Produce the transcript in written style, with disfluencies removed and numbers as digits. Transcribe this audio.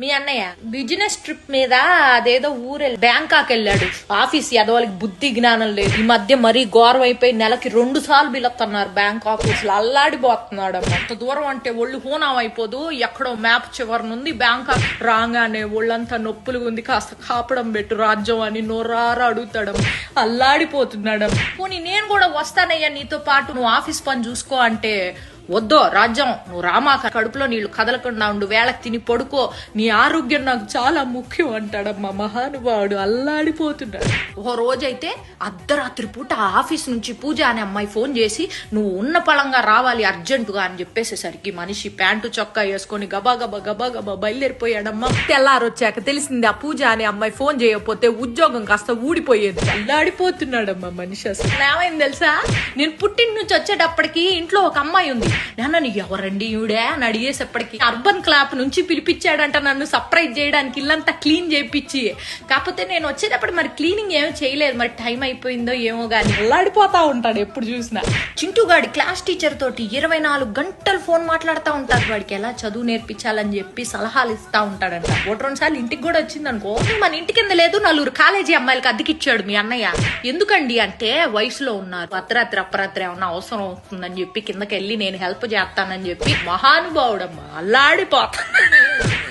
మీ అన్నయ్య business trip మీద అదేదో బ్యాంకాక్ వెళ్ళాడు. ఆఫీస్ ఎదవాళ్ళకి బుద్ధి జ్ఞానం లేదు. ఈ మధ్య మరీ ఘోరం అయిపోయి నెలకి 2 సార్లు బిలొస్తున్నారు బ్యాంక్ ఆఫీస్ లో. అల్లాడిపోతున్నాడు. అంత దూరం అంటే ఒళ్ళు హూనం అయిపోదు. ఎక్కడో మ్యాప్ చివరి నుండి బ్యాంకాక్ రాగానే ఒళ్ళంతా నొప్పులు ఉంది, కాస్త కాపడం పెట్టు రాజ్యం అని నోరారా అడుగుతాడు. అల్లాడిపోతున్నాడు. పోనీ నేను కూడా వస్తానయ్యా నీతో పాటు, నువ్వు ఆఫీస్ పని చూసుకో అంటే, వద్దో రాజ్యం నువ్వు రామాక, కడుపులో నీళ్లు కదలకుండా ఉండు, వేళకి తిని పడుకో, నీ ఆరోగ్యం నాకు చాలా ముఖ్యం అంటాడమ్మా మహానుభావుడు. అల్లాడిపోతున్నాడు. ఓ రోజైతే అర్ధరాత్రి పూట ఆఫీస్ నుంచి పూజ అనే అమ్మాయి ఫోన్ చేసి నువ్వు ఉన్న పళంగా రావాలి అర్జెంటుగా అని చెప్పేసేసరికి మనిషి ప్యాంటు చొక్కా వేసుకొని గబా గబా గబా గబా బయలుదేరిపోయాడమ్మా. తెల్లారొచ్చాక తెలిసింది ఆ పూజ అనే అమ్మాయి ఫోన్ చేయకపోతే ఉద్యోగం కాస్త ఊడిపోయేది. అల్లాడిపోతున్నాడమ్మా మనిషి. అసలు ఏమైంది తెలుసా, నేను పుట్టిన నుంచి వచ్చేటప్పటికి ఇంట్లో ఒక అమ్మాయి ఉంది. నన్ను ఎవరండి ఈవిడే అని అడిగేసేప్పటికి అర్బన్ క్లాప్ నుంచి పిలిపించాడంట నన్ను సర్ప్రైజ్ చేయడానికి, ఇల్లంతా క్లీన్ చేయించి. కాకపోతే నేను వచ్చేటప్పుడు మరి క్లీనింగ్ ఏమీ చేయలేదు, మరి టైం అయిపోయిందో ఏమో గానీ అల్లాడిపోతా ఉంటాడు ఎప్పుడు చూసినా. చింటూగాడి క్లాస్ టీచర్ తోటి 24 గంటలు ఫోన్ మాట్లాడుతూ ఉంటాడు. వాడికి ఎలా చదువు నేర్పించాలని చెప్పి సలహాలు ఇస్తా ఉంటాడంట. 1-2 సార్లు ఇంటికి కూడా వచ్చింది అనుకో. మన ఇంటి కింద లేదు 4 కాలేజీ అమ్మాయిలకి అద్దెకిచ్చాడు మీ అన్నయ్య. ఎందుకండి అంటే వయసులో ఉన్నారు, అర్ధరాత్రి ఏమన్నా అవసరం వస్తుందని చెప్పి కిందకి వెళ్ళి నేను హెల్ప్ చేస్తానని చెప్పి మహానుభావుడమ్మా. అల్లాడిపోతా.